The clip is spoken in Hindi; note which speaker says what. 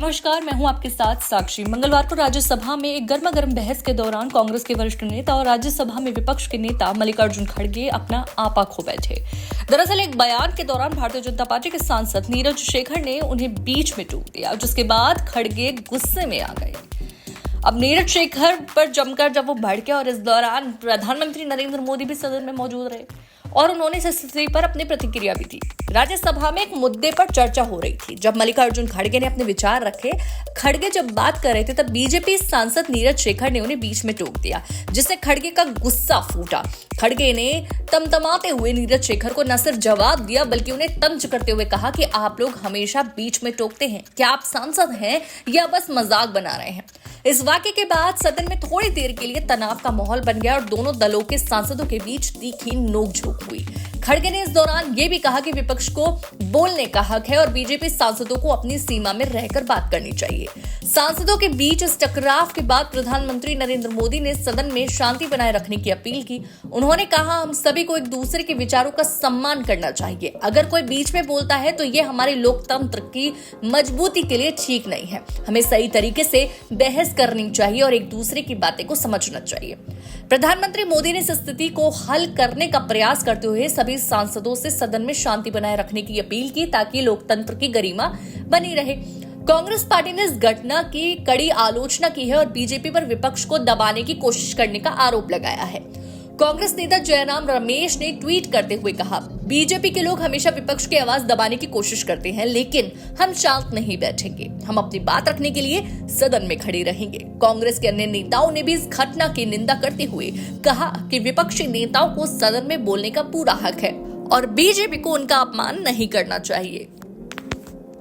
Speaker 1: नमस्कार, मैं हूं आपके साथ साक्षी। मंगलवार को राज्यसभा में एक गर्मागर्म बहस के दौरान कांग्रेस के वरिष्ठ नेता और राज्यसभा में विपक्ष के नेता मल्लिकार्जुन खड़गे अपना आपा खो बैठे। दरअसल एक बयान के दौरान भारतीय जनता पार्टी के सांसद नीरज शेखर ने उन्हें बीच में टोक दिया, जिसके बाद खड़गे गुस्से में आ गए। अब नीरज शेखर पर जमकर जब वो भड़के और इस दौरान प्रधानमंत्री नरेंद्र मोदी भी सदन में मौजूद रहे और उन्होंने इस स्थिति पर अपनी प्रतिक्रिया भी दी। राज्यसभा में एक मुद्दे पर चर्चा हो रही थी जब मल्लिकार्जुन खड़गे ने अपने विचार रखे। खड़गे जब बात कर रहे थे तब बीजेपी सांसद नीरज शेखर ने उन्हें बीच में टोक दिया, जिससे खड़गे का गुस्सा फूटा। खड़गे ने तमतमाते हुए नीरज शेखर को न सिर्फ जवाब दिया बल्कि उन्हें तंज करते हुए कहा कि आप लोग हमेशा बीच में टोकते हैं, क्या आप सांसद हैं या बस मजाक बना रहे हैं। इस वाकये के बाद सदन में थोड़ी देर के लिए तनाव का माहौल बन गया और दोनों दलों के सांसदों के बीच तीखी नोकझोंक हुई। खड़गे ने इस दौरान ये भी कहा कि विपक्ष को बोलने का हक है और बीजेपी सांसदों को अपनी सीमा में रहकर बात करनी चाहिए। सांसदों के बीच इस टकराव के बाद प्रधानमंत्री नरेंद्र मोदी ने सदन में शांति बनाए रखने की अपील की। उन्होंने कहा, हम सभी को एक दूसरे के विचारों का सम्मान करना चाहिए। अगर कोई बीच में बोलता है तो ये हमारे लोकतंत्र की मजबूती के लिए ठीक नहीं है। हमें सही तरीके से बहस करनी चाहिए और एक दूसरे की बातें को समझना चाहिए। प्रधानमंत्री मोदी ने इस स्थिति को हल करने का प्रयास करते हुए सभी सांसदों से सदन में शांति बनाए रखने की अपील की ताकि लोकतंत्र की गरिमा बनी रहे। कांग्रेस पार्टी ने इस घटना की कड़ी आलोचना की है और बीजेपी पर विपक्ष को दबाने की कोशिश करने का आरोप लगाया है। कांग्रेस नेता जयराम रमेश ने ट्वीट करते हुए कहा, बीजेपी के लोग हमेशा विपक्ष की आवाज दबाने की कोशिश करते हैं, लेकिन हम शांत नहीं बैठेंगे। हम अपनी बात रखने के लिए सदन में खड़े रहेंगे। कांग्रेस के अन्य नेताओं ने भी इस घटना की निंदा करते हुए कहा कि विपक्षी नेताओं को सदन में बोलने का पूरा हक है और बीजेपी को उनका अपमान नहीं करना चाहिए।